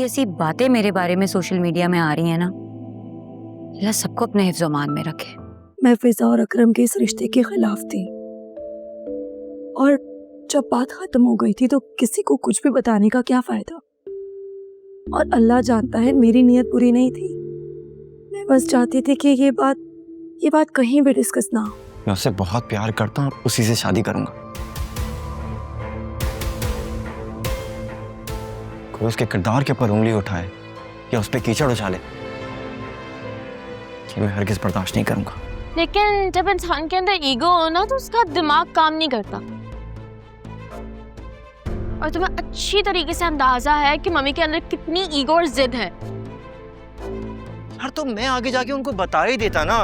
ऐसी ऐसी बातें मेरे बारे में सोशल मीडिया में आ रही हैं ना, अल्लाह सबको अपने हिफ्ज़ मान में रखे। मैं फिजा और अकरम के इस रिश्ते के खिलाफ थी, और जब बात खत्म हो गई थी तो किसी को कुछ भी बताने का क्या फायदा। और अल्लाह जानता है मेरी नीयत बुरी नहीं थी, मैं बस चाहती थी कि ये बात कहीं भी डिस्कस ना हो। मैं उससे बहुत प्यार करता हूँ और उसी से शादी करूंगा। कोई उसके किरदार के ऊपर उंगली उठाए या उस पर कीचड़ उछाले, कि मैं हरगिज़ बर्दाश्त नहीं करूंगा। लेकिन जब इंसान के अंदर ईगो हो ना तो उसका दिमाग काम नहीं करता। और तुम्हें अच्छी तरीके से अंदाजा है कि मम्मी के अंदर कितनी ईगो और जिद है। यार तो मैं आगे जाके उनको बता ही देता ना,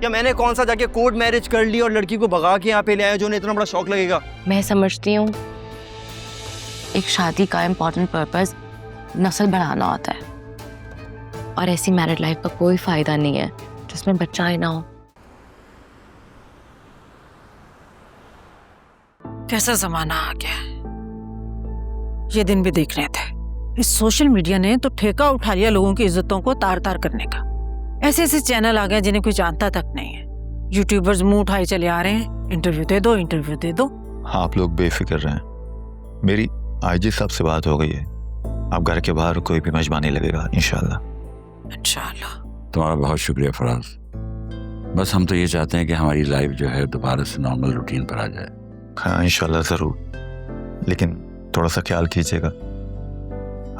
या मैंने कौन सा जाके कोर्ट मैरिज कर ली और लड़की को भगा के यहाँ पे ले आया जो उन्हें इतना बड़ा शौक लगेगा। मैं समझती हूँ एक शादी का इम्पोर्टेंट पर्पस नस्ल बढ़ाना होता है, और ऐसी मैरिड लाइफ का कोई फायदा नहीं है जिसमें बच्चा ही ना हो। कैसा जमाना आ गया है, ये दिन भी देख रहे थे। इस सोशल मीडिया ने तो ठेका उठा लिया लोगों की इज्जतों को तार तार करने का। ऐसे ऐसे चैनल आ गए जिन्हें कोई जानता तक नहीं है। यूट्यूबर्स मुंह उठाए चले आ रहे हैं, इंटरव्यू दे दो, इंटरव्यू दे दो। आप लोग बेफिक्र रहें, मेरी आईजी साहब से बात हो गई है। अब घर के बाहर कोई भी मजमा नहीं लगेगा इंशाल्लाह। इंशाल्लाह। तुम्हारा बहुत शुक्रिया फराज। बस हम तो ये चाहते हैं कि हमारी लाइफ जो है दोबारा से नॉर्मल रूटीन पर आ जाए। हाँ इंशाल्लाह ज़रूर, लेकिन थोड़ा सा ख्याल कीजिएगा,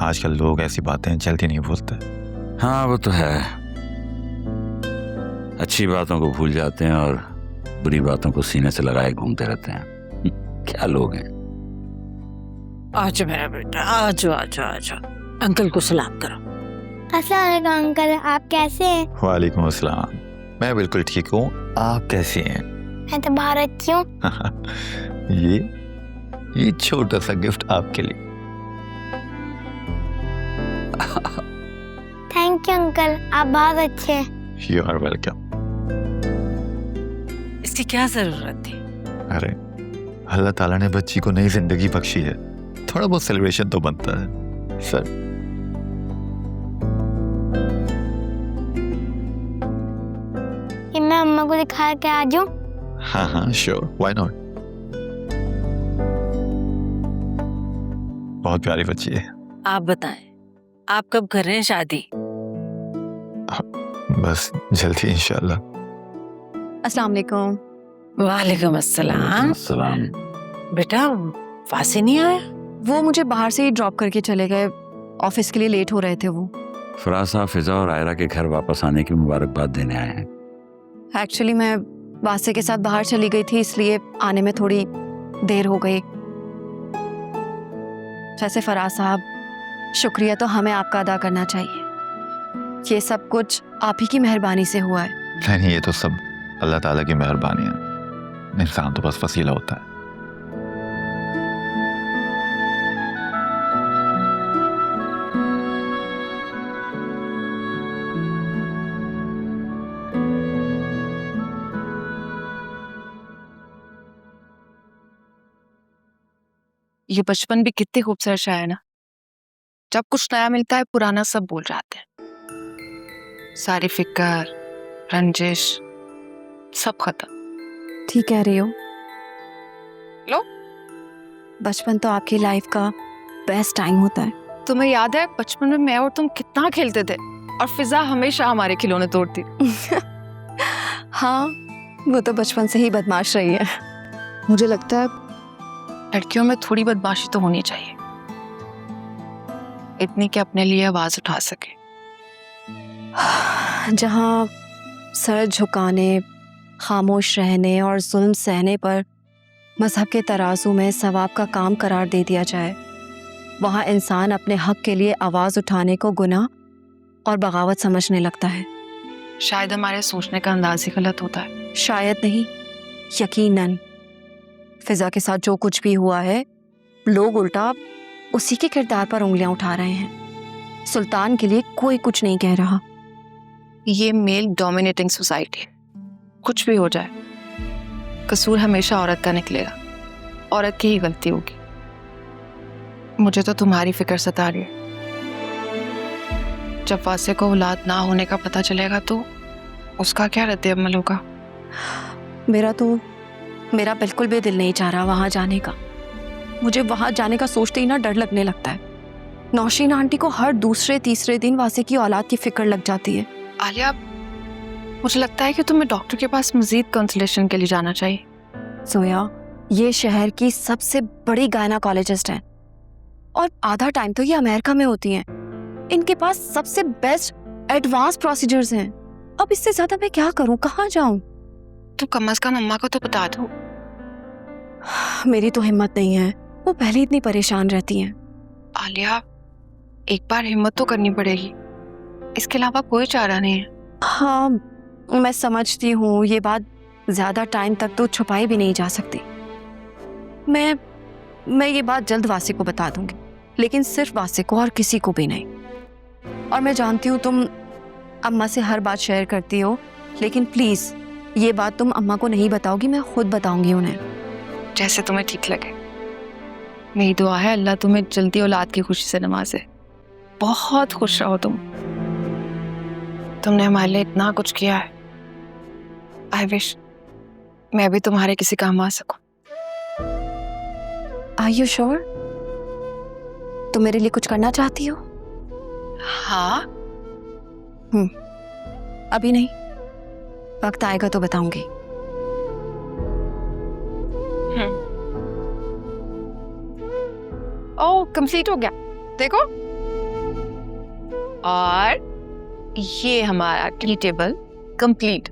आजकल लोग ऐसी बातें जल्दी नहीं भूलते। हाँ वो तो है, अच्छी बातों को भूल जाते हैं और बुरी बातों को सीने से लगाए घूमते रहते हैं। क्या लोग हैं। आजो मेरा बेटा, आजो आजो आजो, अंकल को सलाम करो। अस्सलाम वालेकुम अंकल, आप कैसे हैं? वालेकुम अस्सलाम, मैं बिल्कुल ठीक हूँ, आप कैसी हैं? मैं तो बाहर अच्छी हूँ। ये छोटा सा गिफ्ट आपके लिए। थैंक यू अंकल, आप बहुत अच्छे हैं। You are welcome. इसकी क्या जरूरत थी? अरे अल्लाह ताला ने बच्ची को नई जिंदगी बख्शी है, थोड़ा बहुत सेलिब्रेशन तो बनता है सर। कि मैं अम्मा को दिखा के आ जाऊं? हाँ हाँ श्योर, व्हाई नॉट। बहुत प्यारी बच्ची है। आप बताएं, आप कब कर रहे हैं शादी? बस जल्दी इंशाल्लाह। अस्सलाम वालेकुम। वालेकुम अस्सलाम। सलाम। बेटा वासी नहीं आया? वो मुझे बाहर से ही ड्रॉप करके चले गए, ऑफिस के लिए लेट हो रहे थे वो। फराज साहब फिजा और आयरा के घर वापस आने की मुबारकबाद देने आए हैं। एक्चुअली मैं वासे के साथ बाहर चली गई थी, इसलिए आने में थोड़ी देर हो गई। वैसे फराज साहब, शुक्रिया तो हमें आपका अदा करना चाहिए, ये सब कुछ आप ही की मेहरबानी से हुआ है। नहीं ये तो सब अल्लाह ताला की मेहरबानी है, इंसान तो बस वसीला होता है। ये बचपन भी कितनी खूबसूरत शय है ना, जब कुछ नया मिलता है पुराना सब भूल जाते हैं। सारी फिक्र, रंजिश सब खत्म। ठीक कह रही हो। लो, बचपन तो आपकी लाइफ का बेस्ट टाइम होता है। तुम्हें याद है बचपन में मैं और तुम कितना खेलते थे, और फिजा हमेशा हमारे खिलौने तोड़ती। हाँ, वो तो बचपन से ही बदमाश रही है। मुझे लगता है लड़कियों में थोड़ी बदमाशी तो होनी चाहिए, इतनी कि अपने लिए आवाज उठा सके। जहाँ सर झुकाने, खामोश रहने और जुल्म सहने पर मजहब के तराजू में सवाब का काम करार दे दिया जाए, वहाँ इंसान अपने हक के लिए आवाज़ उठाने को गुनाह और बगावत समझने लगता है। शायद हमारे सोचने का अंदाज ही गलत होता है। शायद नहीं, यकीनन। फिजा के साथ जो कुछ भी हुआ है, लोग उल्टा उसी के किरदार पर उंगलियां उठा रहे हैं। सुल्तान के लिए कोई कुछ नहीं कह रहा। ये मेल डोमिनेटिंग सोसाइटी, कुछ भी हो जाए कसूर हमेशा औरत का निकलेगा, औरत की ही गलती होगी। मुझे तो तुम्हारी फिक्र सता रही है। जब वासे को औलाद ना होने का पता चलेगा तो उसका क्या रद्द अमल होगा? मेरा बिल्कुल भी दिल नहीं चाह रहा वहां जाने का। मुझे वहां जाने का सोचते ही ना डर लगने लगता है। नौशीन आंटी को हर दूसरे तीसरे दिन वासे की औलाद की फिक्र लग जाती है। आलिया, मुझे लगता है कि तुम्हें डॉक्टर के पास मजीद कंसल्टेशन के लिए जाना चाहिए। जोया, ये शहर की सबसे बड़ी गायनाकोलॉजिस्ट हैं और आधा टाइम तो ये अमेरिका में होती हैं। इनके पास सबसे बेस्ट एडवांस प्रोसीजर्स हैं। अब इससे ज्यादा मैं क्या करूं, कहाँ जाऊं? तो कम से कम अम्मा को तो बता दो। मेरी तो हिम्मत नहीं है, वो पहले इतनी परेशान रहती हैं। आलिया, एक बार हिम्मत तो करनी पड़ेगी, इसके अलावा कोई चारा नहीं है। हाँ, मैं समझती हूँ, ये बात ज्यादा टाइम तक तो छुपाई भी नहीं जा सकती। मैं ये बात जल्द वासे को बता दूंगी, लेकिन सिर्फ वासे को और किसी को भी नहीं। और मैं जानती हूँ तुम अम्मा से हर बात शेयर करती हो, लेकिन प्लीज ये बात तुम अम्मा को नहीं बताओगी, मैं खुद बताऊंगी उन्हें। जैसे तुम्हें ठीक लगे। मेरी दुआ है अल्लाह तुम्हें जल्दी औलाद की खुशी से नवाजे। बहुत खुश रहो तुमने हमारे लिए इतना कुछ किया है। आई विश मैं भी तुम्हारे किसी काम आ सकूं। Are you sure? तुम मेरे लिए कुछ करना चाहती हो? हाँ। अभी नहीं, वक्त आएगा तो बताऊंगी। ओह, कंप्लीट हो गया, देखो। और ये हमारा टी टेबल कंप्लीट।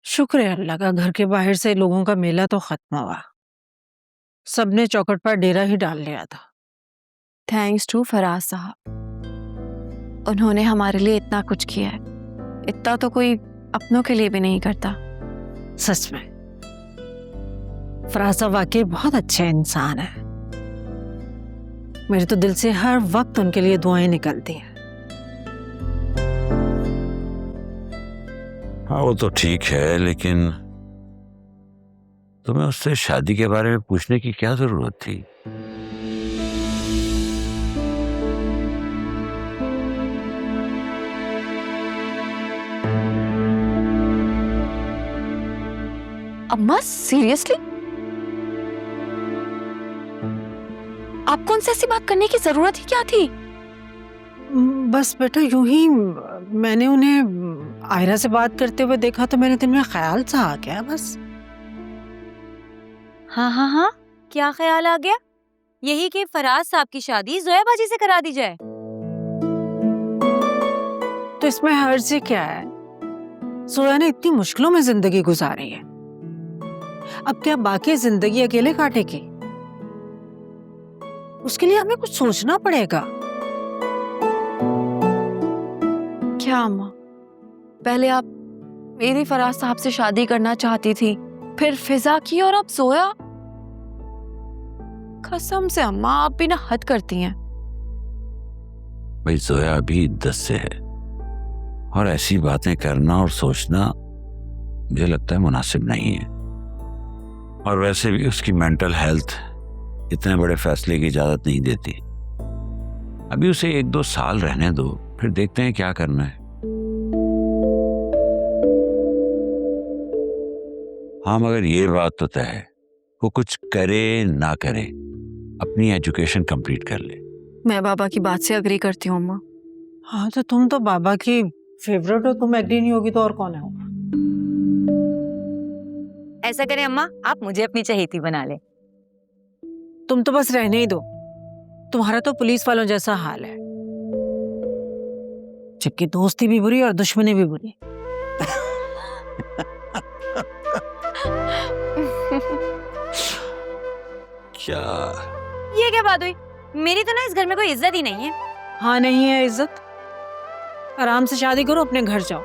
शुक्र है अल्लाह का, घर के बाहर से लोगों का मेला तो खत्म हुआ। सबने चौखट पर डेरा ही डाल लिया था। थैंक्स टू फराज साहब, उन्होंने हमारे लिए इतना कुछ किया है। इतना तो कोई अपनों के लिए भी नहीं करता। सच में फराज साहब वाकई बहुत अच्छे इंसान है। मेरे तो दिल से हर वक्त उनके लिए दुआएं निकलती हैं। हाँ, वो तो ठीक है, लेकिन तुम्हें उससे शादी के बारे में पूछने की क्या जरूरत थी? अम्मा सीरियसली? आपको उनसे ऐसी बात करने की जरूरत ही क्या थी? बस बेटा यूं ही मैंने उन्हें आयरा से बात करते हुए देखा तो मेरे दिल में ख्याल सा आ गया बस। हाँ, क्या ख्याल आ गया? यही कि फराज साहब की शादी जोया बाजी से करा दी जाए। तो इसमें हर्ज से क्या है? जोया ने इतनी मुश्किलों में जिंदगी गुजारी है, अब क्या बाकी जिंदगी अकेले काटेगी? उसके लिए हमें कुछ सोचना पड़ेगा। क्या अम्मा, पहले आप मेरी फराज साहब से शादी करना चाहती थी, फिर फिजा की, और अब जोया? कसम से अम्मा, आप भी ना हद करती हैं। भाई, जोया अभी 10 से है और ऐसी बातें करना और सोचना मुझे लगता है मुनासिब नहीं है। और वैसे भी उसकी मेंटल हेल्थ इतने बड़े फैसले की इजाजत नहीं देती। अभी उसे 1-2 साल रहने दो, फिर देखते हैं क्या करना है। हाँ, मगर ये बात तो तय है, वो कुछ करे ना करे अपनी एजुकेशन कंप्लीट कर ले। मैं बाबा की बात से अग्री करती हूँ अम्मा। हाँ, तो तुम तो बाबा की फेवरेट हो, तुम एग्री नहीं होगी तो और कौन है होगा? ऐसा करें अम्मा, आप मुझे अपनी चहेती बना ले। तुम तो बस रहने ही दो, तुम्हारा तो पुलिस वालों जैसा हाल है, जबकि दोस्ती भी बुरी और दुश्मनी भी बुरी। क्या ये क्या बात हुई? मेरी तो ना इस घर में कोई इज्जत ही नहीं है। हाँ, नहीं है इज्जत। आराम से शादी करो, अपने घर जाओ,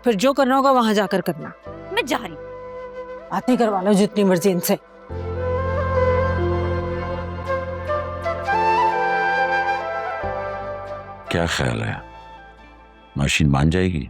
फिर जो करना होगा वहां जाकर करना। मैं जा रही हूँ। बातें करवा लो जितनी मर्जी इनसे। क्या ख्याल है, मशीन मान जाएगी?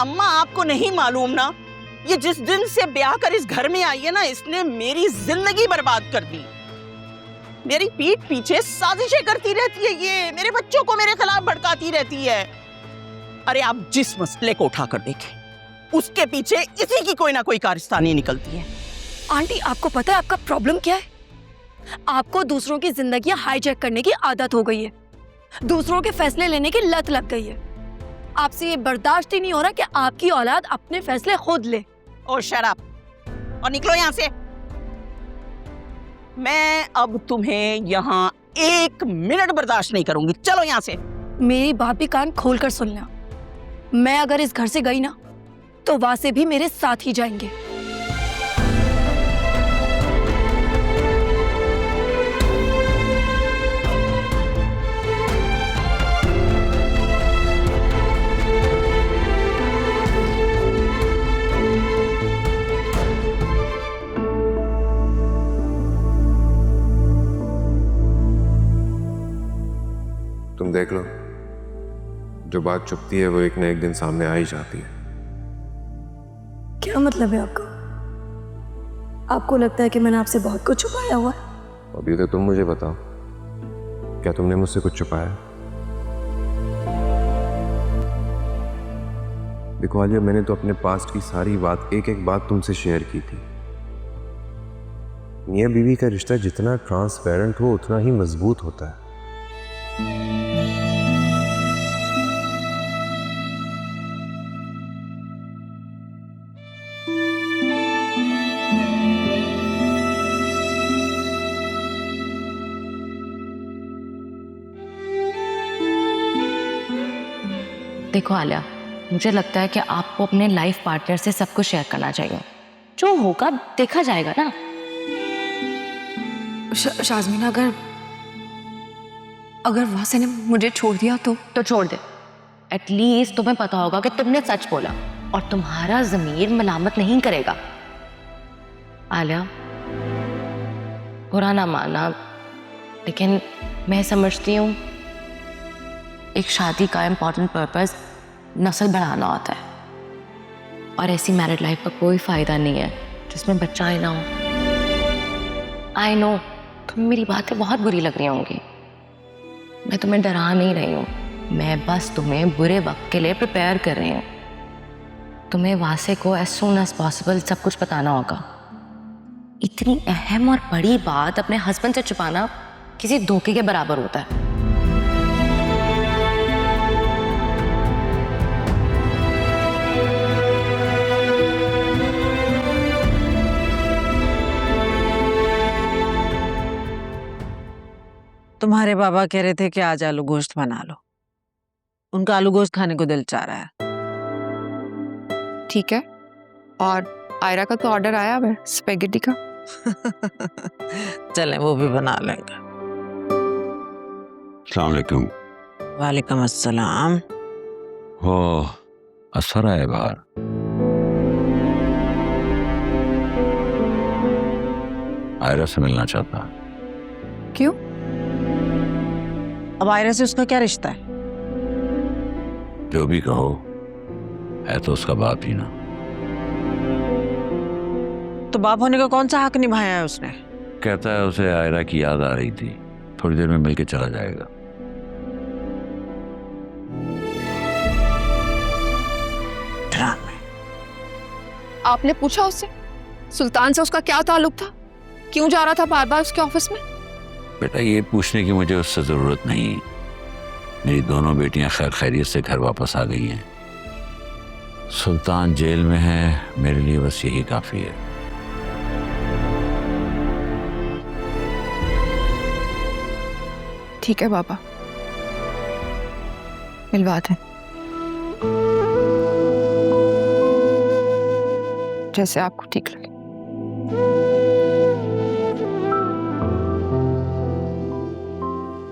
अम्मा आपको नहीं मालूम ना, ये जिस दिन से ब्याह कर इस घर में आई है ना, इसने मेरी जिंदगी बर्बाद कर दी। मेरी पीठ पीछे साजिशें करती रहती है, ये मेरे बच्चों को मेरे खिलाफ भड़काती रहती है। अरे आप जिस मसले को उठा कर देखें, उसके पीछे इसी की कोई ना कोई कारस्तानी निकलती है। आंटी, आपको पता है आपका प्रॉब्लम क्या है? आपको दूसरों की जिंदगियां हाईजैक करने की आदत हो गई है, दूसरों के फैसले लेने की लत लग गई है। आपसे ये बर्दाश्त ही नहीं हो रहा कि आपकी औलाद अपने फैसले खुद ले। ओ शट अप और निकलो यहाँ से। मैं अब तुम्हें यहाँ 1 मिनट बर्दाश्त नहीं करूंगी, चलो यहाँ से। मेरी बात भी कान खोल कर सुन लेना, मैं अगर इस घर से गई ना तो वासे भी मेरे साथ ही जाएंगे। तुम देख लो, जो बात छुपती है वो एक न एक दिन सामने आ ही जाती है। क्या मतलब है आपका? आपको लगता है कि मैंने आपसे बहुत कुछ छुपाया हुआ है? अभी तो तुम मुझे बताओ, क्या तुमने मुझसे कुछ छुपाया? देखो आलिया, मैंने तो अपने पास्ट की सारी बात, एक एक बात तुमसे शेयर की थी। मियां बीवी का रिश्ता जितना ट्रांसपेरेंट हो उतना ही मजबूत होता है। देखो आलिया, मुझे लगता है कि आपको अपने लाइफ पार्टनर से सब कुछ शेयर करना चाहिए। जो होगा देखा जाएगा ना। शाज़मीना, अगर वासे ने मुझे छोड़ दिया तो छोड़ दे। एटलीस्ट तुम्हें पता होगा कि तुमने सच बोला और तुम्हारा ज़मीर मलामत नहीं करेगा। आलिया, बुरा ना माना, लेकिन मैं समझती हूँ एक शादी का इम्पोर्टेंट पर्पस नस्ल बढ़ाना होता है, और ऐसी मैरिड लाइफ का कोई फ़ायदा नहीं है जिसमें बच्चा ही ना हो। आई नो तुम्हें मेरी बातें बहुत बुरी लग रही होंगी, मैं तुम्हें डरा नहीं रही हूँ, मैं बस तुम्हें बुरे वक्त के लिए प्रिपेयर कर रही हूँ। तुम्हें वासे को एज सून एज पॉसिबल सब कुछ बताना होगा। इतनी अहम और बड़ी बात अपने हस्बैंड से छुपाना किसी धोखे के बराबर होता है। तुम्हारे बाबा कह रहे थे कि आज आलू गोश्त बना लो, उनका आलू गोश्त खाने को दिल चाह रहा है। ठीक है, और आयरा का तो ऑर्डर आया है स्पेगेटी का। चलें वो भी बना लेंगे। अस्सलाम वालेकुम। वालेकुम अस्सलाम। हो असर है बाहर। आयरा से मिलना चाहता। क्यों? अब आयरा से उसका क्या रिश्ता है? जो भी कहो, है तो उसका बाप ही ना। तो बाप होने का कौन सा हक निभाया है उसने? कहता है उसे आयरा की याद आ रही थी, थोड़ी देर में मिलके चला जाएगा। आपने पूछा उससे सुल्तान से उसका क्या ताल्लुक था? क्यों जा रहा था बार बार उसके ऑफिस में? बेटा, ये पूछने की मुझे उससे जरूरत नहीं। मेरी दोनों बेटियां खैर खैरियत से घर वापस आ गई हैं। सुल्तान जेल में है, मेरे लिए बस यही काफी है। ठीक है बाबा, मिलवा दें जैसे आपको ठीक लगे।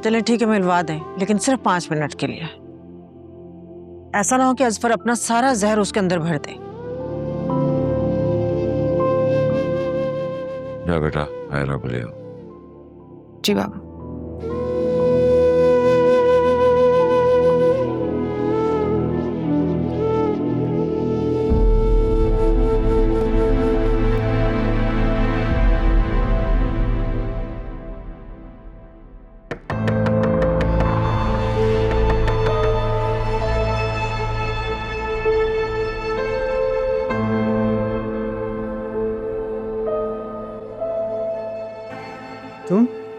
चलें ठीक है, मिलवा दें, लेकिन सिर्फ 5 मिनट के लिए। ऐसा ना हो कि अजफर अपना सारा जहर उसके अंदर भर दे। जा बेटा, आयरा को ले आओ। जी बाबा।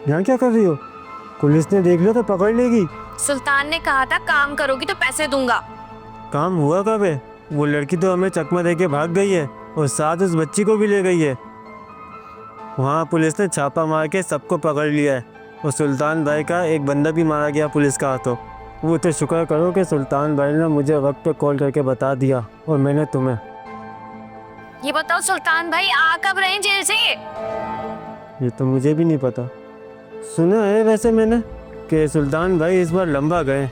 यहाँ क्या कर रही हो? पुलिस ने देख लिया तो पकड़ लेगी। सुल्तान ने कहा था काम करोगी तो पैसे दूंगा। काम हुआ कब है? वो लड़की तो हमें चकमा दे के भाग गई है और साथ उस बच्ची को भी ले गई है। वहाँ पुलिस ने छापा मार के सबको पकड़ लिया है और सुल्तान भाई का एक बंदा भी मारा गया पुलिस का हाथों। वो तो शुक्र करो कि सुल्तान भाई ने मुझे वक्त पे कॉल करके बता दिया और मैंने तुम्हें। ये बताओ सुल्तान भाई आ कब रहे हैं जेल से? ये तो मुझे भी नहीं पता। सुना है वैसे मैंने कि सुल्तान भाई इस बार लंबा गए,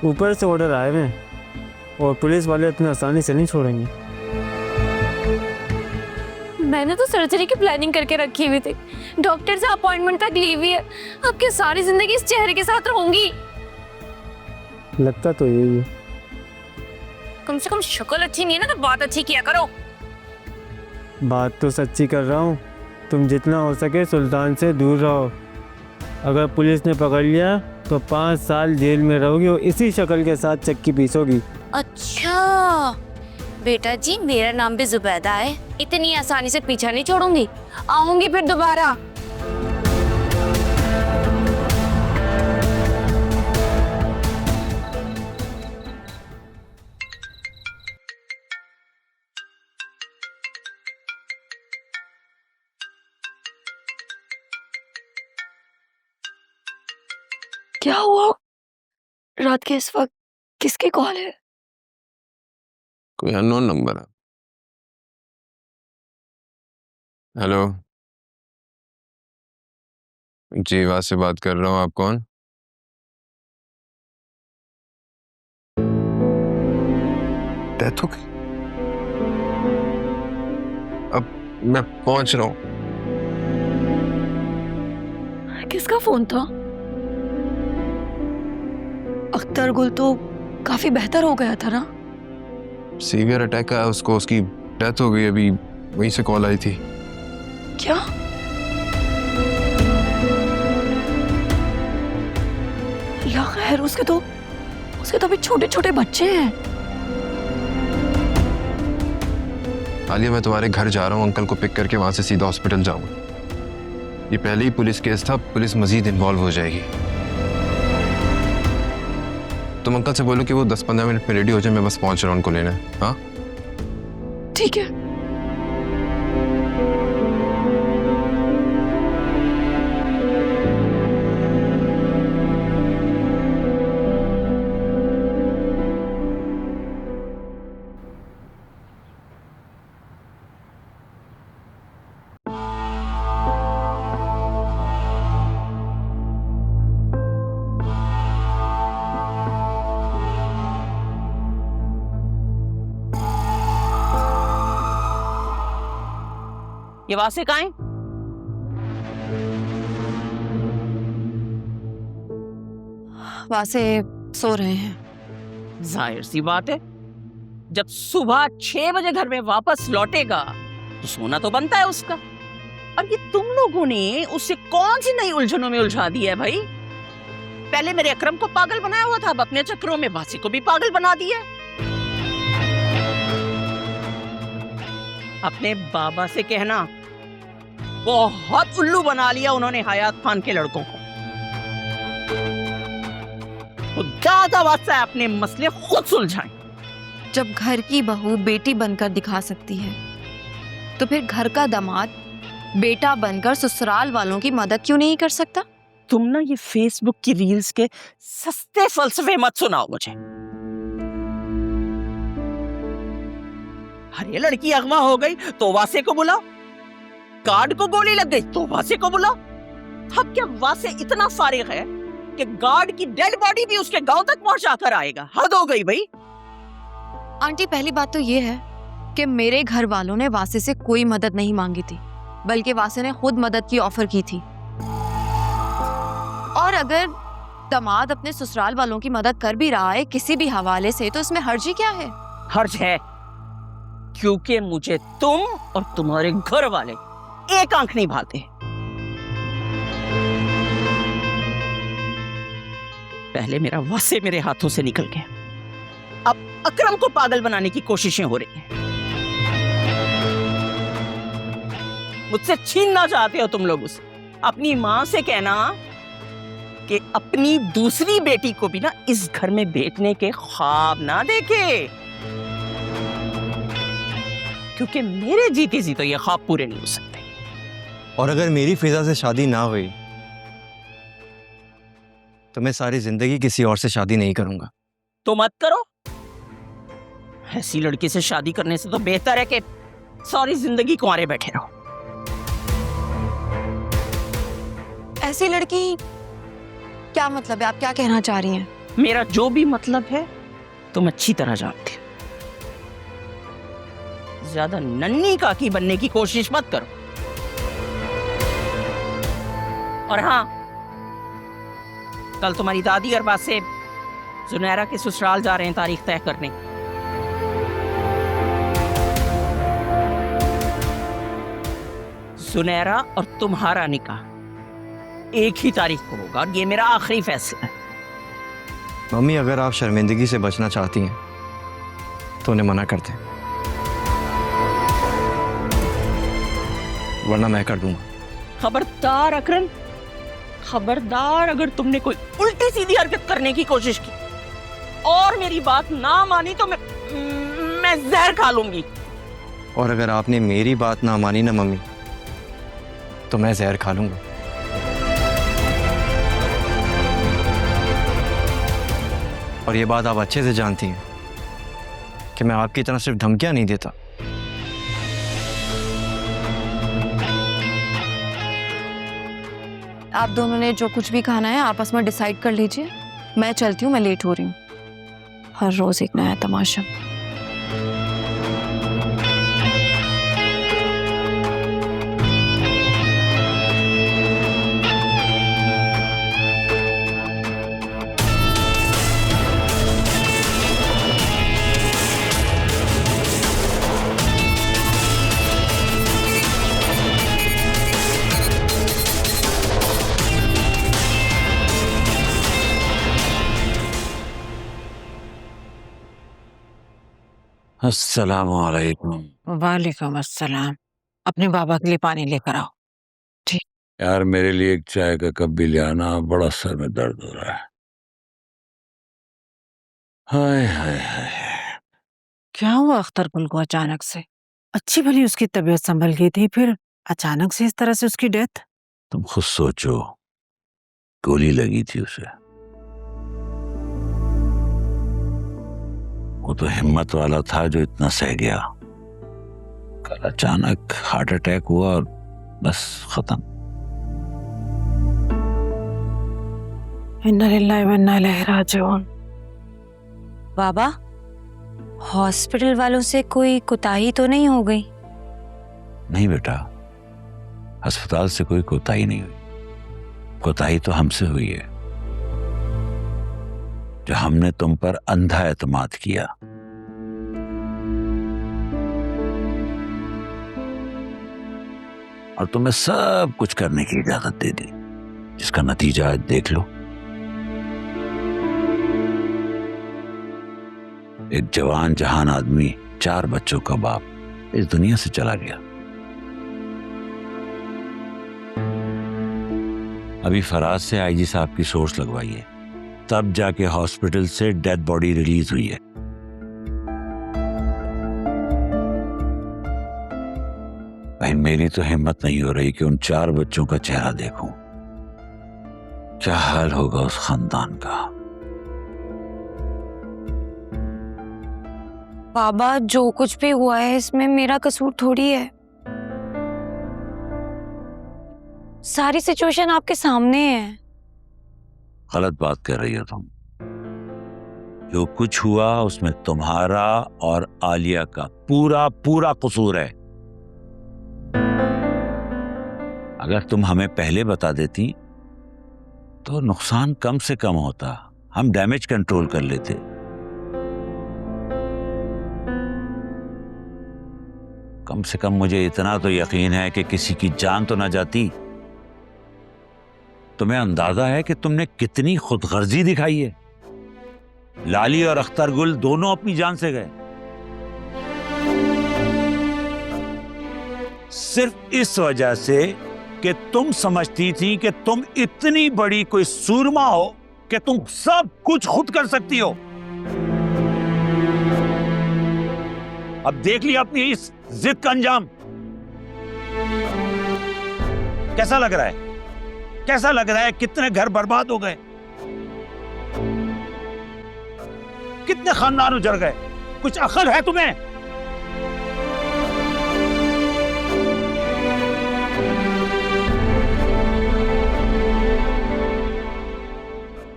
ऊपर से ऑर्डर आए हुए हैं और पुलिस वाले इतनी आसानी से नहीं छोड़ेंगे। मैंने तो सर्जरी की प्लानिंग करके रखी हुई थी, डॉक्टर से अपॉइंटमेंट तक ली हुई है। अब क्या सारी जिंदगी इस चेहरे के साथ रहूंगी? लगता तो यही है। कम से कम शक्ल अच्छी नहीं है ना तो बात अच्छी किया करो। बात तो सच्ची कर रहा हूँ। तुम जितना हो सके सुल्तान से दूर रहो। अगर पुलिस ने पकड़ लिया तो 5 साल जेल में रहोगी और इसी शक्ल के साथ चक्की पीसोगी। अच्छा बेटा जी, मेरा नाम भी जुबैदा है, इतनी आसानी से पीछा नहीं छोड़ूंगी, आऊंगी फिर दोबारा। क्या हुआ? रात के इस वक्त किसकी कॉल है? कोई अननोन नंबर है। हेलो जी, वहां से बात कर रहा हूँ। आप कौन? डेथ हो गई? अब मैं पहुंच रहा हूँ। किसका फोन था? अख्तर गुल तो काफी बेहतर हो गया था ना? सीवियर अटैक आया उसको, उसकी डेथ हो गई। अभी वहीं से कॉल आई थी। क्या? या खैर, उसके तो अभी छोटे छोटे बच्चे हैं। आलिया, मैं तुम्हारे घर जा रहा हूँ, अंकल को पिक करके वहां से सीधा हॉस्पिटल जाऊंगा। ये पहले ही पुलिस केस था, पुलिस मजीद इन्वॉल्व हो जाएगी। तुम अंकल से बोलो कि वो 10-15 मिनट में रेडी हो जाए, मैं बस पहुंच रहा हूँ उनको लेने। हाँ ठीक है। ये वासे कहाँ है? वासे सो रहे हैं। जाहिर सी बात है, जब सुबह 6 बजे घर में वापस लौटेगा तो सोना तो बनता है उसका। और ये तुम लोगों ने उसे कौन सी नई उलझनों में उलझा दिया है भाई? पहले मेरे अकरम को पागल बनाया हुआ था, अब अपने चक्करों में वासे को भी पागल बना दिया। अपने बाबा से कहना, बहुत उल्लू बना लिया उन्होंने हयात खान के लड़कों को। ज्यादा वास्ता है अपने मसले खुद सुलझाएं। जब घर की बहू बेटी बनकर दिखा सकती है तो फिर घर का दामाद बेटा बनकर ससुराल वालों की मदद क्यों नहीं कर सकता? तुम ना ये फेसबुक की रील्स के सस्ते फलसफे मत सुनाओ मुझे। अरे लड़की अगवा हो गई तो वासे को बुलाओ, गार्ड को गोली लग गई तो वासे को बुलाओ। अब क्या वासे इतना फारिग है कि गार्ड की डेड बॉडी भी उसके गांव तक पहुंचा कर आएगा? हद हो गई भाई। आंटी, पहली बात तो ये है कि मेरे घर वालों ने वासे से कोई मदद नहीं मांगी थी, बल्कि वासे ने खुद मदद की ऑफर की थी। और अगर दामाद अपने ससुराल वालों की मदद कर भी रहा है किसी भी हवाले से, तो इसमें हर्ज ही क्या है? हर्ज है क्योंकि मुझे तुम और तुम्हारे घर वाले एक आंख नहीं भाते। पहले मेरा वासे मेरे हाथों से निकल गया, अब अकरम को पागल बनाने की कोशिशें हो रही हैं। मुझसे छीनना चाहते हो तुम लोग उसे, अपनी माँ से कहना कि अपनी दूसरी बेटी को भी ना इस घर में भेजने के ख्वाब ना देखे, क्योंकि मेरे जीते जी तो ये ख्वाब पूरे नहीं हो सकते। और अगर मेरी फिजा से शादी ना हुई तो मैं सारी जिंदगी किसी और से शादी नहीं करूंगा। तो मत करो। ऐसी लड़की से शादी करने से तो बेहतर है कि सारी जिंदगी कुंवारे बैठे रहो। ऐसी लड़की क्या मतलब है? आप क्या कहना चाह रही हैं? मेरा जो भी मतलब है तुम अच्छी तरह जानती हो। ज्यादा नन्ही काकी बनने की कोशिश मत करो। और हाँ, कल तुम्हारी दादी अरबा से जुनैरा के ससुराल जा रहे हैं तारीख तय करने। जुनैरा और तुम्हारा निकाह एक ही तारीख को होगा और ये मेरा आखिरी फैसला है। मम्मी, अगर आप शर्मिंदगी से बचना चाहती हैं तो उन्हें मना कर दें, वरना मैं कर दूंगा। खबरदार अकरम, खबरदार अगर तुमने कोई उल्टी सीधी हरकत करने की कोशिश की और मेरी बात ना मानी तो मैं जहर खा लूंगी। और अगर आपने मेरी बात ना मानी ना मम्मी, तो मैं जहर खा लूंगा। और ये बात आप अच्छे से जानती हैं कि मैं आपकी तरह सिर्फ धमकियां नहीं देता। आप दोनों ने जो कुछ भी खाना है आपस में डिसाइड कर लीजिए। मैं चलती हूँ, मैं लेट हो रही हूँ। हर रोज एक नया तमाशा। अस्सलामु अलैकुम। वालेकुम अस्सलाम। अपने बाबा के लिए पानी लेकर आओ। यार मेरे लिए एक चाय का कप भी ले आना, बड़ा सर में दर्द हो रहा है। हाय हाय हाय। क्या हुआ अख्तर गुल को अचानक से? अच्छी भली उसकी तबीयत संभल गई थी, फिर अचानक से इस तरह से उसकी डेथ। तुम खुद सोचो, गोली लगी थी उसे। वो तो हिम्मत वाला था जो इतना सह गया। कल अचानक हार्ट अटैक हुआ और बस खत्म। इन्ना लिल्लाहि व इन्ना इलैहि राजिऊन। बाबा, हॉस्पिटल वालों से कोई कुताही तो नहीं हो गई? नहीं बेटा, अस्पताल से कोई कोताही नहीं हुई। कोताही तो हमसे हुई है, जो हमने तुम पर अंधा एतमाद किया। और तुम्हें सब कुछ करने की इजाजत दे दी, जिसका नतीजा आज देख लो। एक जवान जहान आदमी, 4 बच्चों का बाप इस दुनिया से चला गया। अभी फराज से आईजी साहब की सोर्स लगवाई है, तब जाके हॉस्पिटल से डेड बॉडी रिलीज हुई है। भाई मेरी तो हिम्मत नहीं हो रही कि उन 4 बच्चों का चेहरा देखूं। क्या हाल होगा उस खानदान का। बाबा, जो कुछ भी हुआ है इसमें मेरा कसूर थोड़ी है। सारी सिचुएशन आपके सामने है। गलत बात कर रही हो तुम। जो कुछ हुआ उसमें तुम्हारा और आलिया का पूरा पूरा कसूर है। अगर तुम हमें पहले बता देती तो नुकसान कम से कम होता, हम डैमेज कंट्रोल कर लेते। कम से कम मुझे इतना तो यकीन है कि किसी की जान तो ना जाती। तुम्हें अंदाजा है कि तुमने कितनी खुदगर्जी दिखाई है। लाली और अख्तर गुल दोनों अपनी जान से गए, सिर्फ इस वजह से कि तुम समझती थी कि तुम इतनी बड़ी कोई सूरमा हो कि तुम सब कुछ खुद कर सकती हो। अब देख लिया अपनी इस जिद का अंजाम। कैसा लग रहा है? कैसा लग रहा है? कितने घर बर्बाद हो गए, कितने खानदान उजड़ गए। कुछ अक्ल है तुम्हें?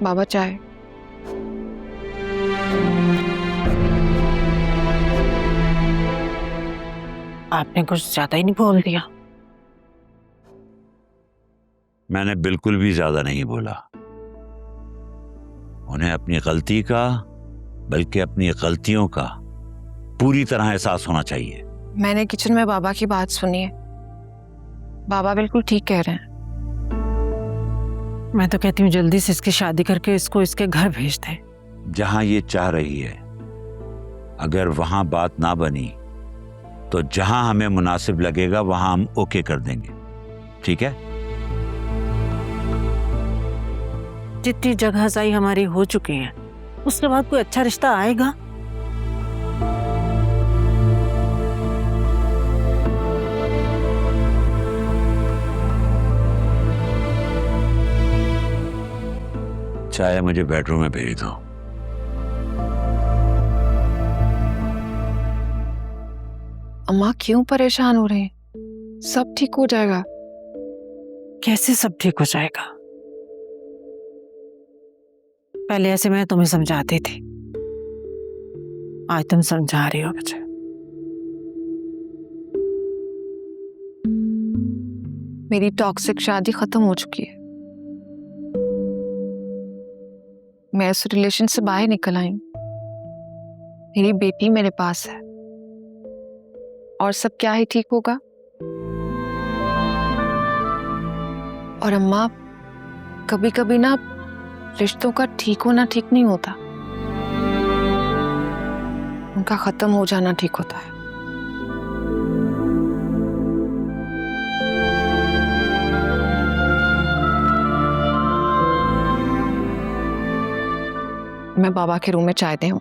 बाबा चाय। आपने कुछ ज्यादा ही नहीं बोल दिया। मैंने बिल्कुल भी ज्यादा नहीं बोला। उन्हें अपनी गलती का, बल्कि अपनी गलतियों का पूरी तरह एहसास होना चाहिए। मैंने किचन में बाबा की बात सुनी है। बाबा बिल्कुल ठीक कह रहे हैं। मैं तो कहती हूँ जल्दी से इसकी शादी करके इसको इसके घर भेज दे। जहां ये चाह रही है, अगर वहां बात ना बनी तो जहां हमें मुनासिब लगेगा वहां हम ओके कर देंगे, ठीक है? जितनी जगहज़ाई हमारी हो चुकी है, उसके बाद कोई अच्छा रिश्ता आएगा? चाहे मुझे बेडरूम में भेज दो। अम्मा क्यों परेशान हो रहे हैं? सब ठीक हो जाएगा। कैसे सब ठीक हो जाएगा? पहले ऐसे मैं तुम्हें समझाती थी, आज तुम समझा रही हो मुझे। मेरी टॉक्सिक शादी खत्म हो चुकी है। मैं उस रिलेशन से बाहर निकल आई हूं। मेरी बेटी मेरे पास है और सब क्या ही ठीक होगा। और अम्मा, कभी कभी ना रिश्तों का ठीक होना ठीक नहीं होता, उनका खत्म हो जाना ठीक होता है। मैं बाबा के रूम में चाय दे हूं।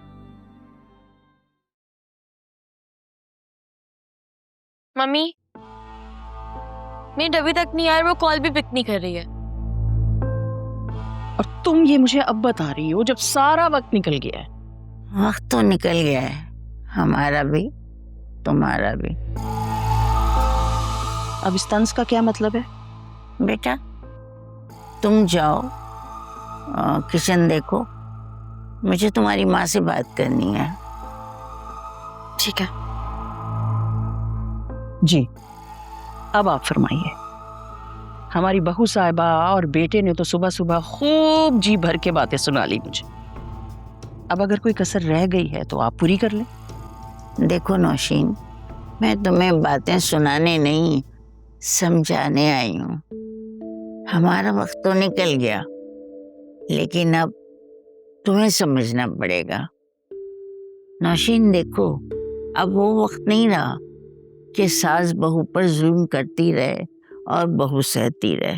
मम्मी, मेरी अभी तक नहीं आ रही, वो कॉल भी पिक नहीं कर रही है। और तुम ये मुझे अब बता रही हो जब सारा वक्त निकल गया है? वक्त तो निकल गया है, हमारा भी तुम्हारा भी। अब इस तंज का क्या मतलब है? बेटा तुम जाओ किचन देखो, मुझे तुम्हारी माँ से बात करनी है। ठीक है जी, अब आप फरमाइए। हमारी बहू साहिबा और बेटे ने तो सुबह सुबह खूब जी भर के बातें सुना ली मुझे। अब अगर कोई कसर रह गई है तो आप पूरी कर लें। देखो नौशीन, मैं तुम्हें बातें सुनाने नहीं, समझाने आई हूँ। हमारा वक्त तो निकल गया, लेकिन अब तुम्हें समझना पड़ेगा। नौशीन देखो, अब वो वक्त नहीं रहा कि सास बहू पर जुल्म करती रहे और बहू सहती रहे।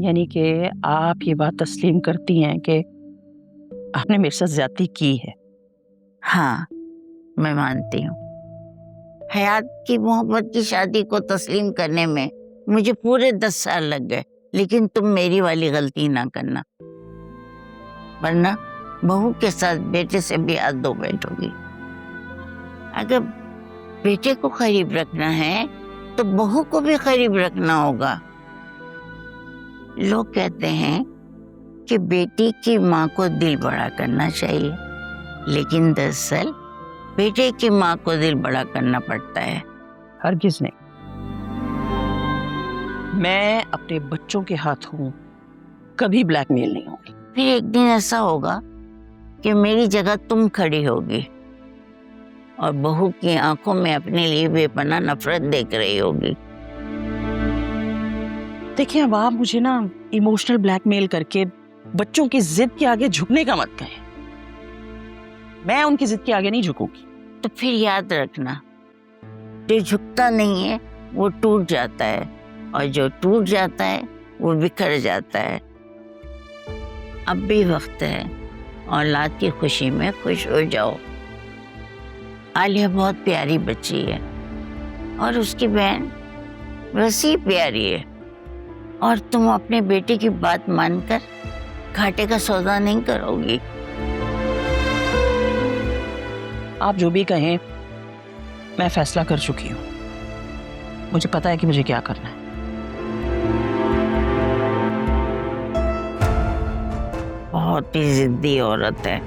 यानी कि आप ये बात तस्लीम करती हैं कि आपने मेरे साथ ज्यादती की है? हाँ, मैं मानती हूँ। हयात की मोहब्बत की शादी को तस्लीम करने में मुझे पूरे 10 साल लग गए, लेकिन तुम मेरी वाली गलती ना करना, वरना बहू के साथ बेटे से भी हाथ धो बैठोगी। अगर बेटे को करीब रखना है तो बहू को भी करीब रखना होगा। लोग कहते हैं कि बेटी की माँ को दिल बड़ा करना चाहिए, लेकिन दरअसल बेटे की माँ को दिल बड़ा करना पड़ता है। हरगिज नहीं। मैं अपने बच्चों के हाथों कभी ब्लैकमेल नहीं होगी। फिर एक दिन ऐसा होगा कि मेरी जगह तुम खड़ी होगी और बहू की आंखों में अपने लिए बेपनाह नफरत देख रही होगी। देखिए, अब आप मुझे ना इमोशनल ब्लैकमेल करके बच्चों की जिद के आगे झुकने का मत कहें। मैं उनकी जिद के आगे नहीं झुकूंगी। तो फिर याद रखना, जो झुकता नहीं है वो टूट जाता है, और जो टूट जाता है वो बिखर जाता है। अब भी वक्त है, औलाद की खुशी में खुश हो जाओ। आलिया बहुत प्यारी बच्ची है और उसकी बहन वैसी प्यारी है, और तुम अपने बेटे की बात मानकर घाटे का सौदा नहीं करोगी। आप जो भी कहें, मैं फैसला कर चुकी हूँ। मुझे पता है कि मुझे क्या करना है। बहुत ही जिद्दी औरत है।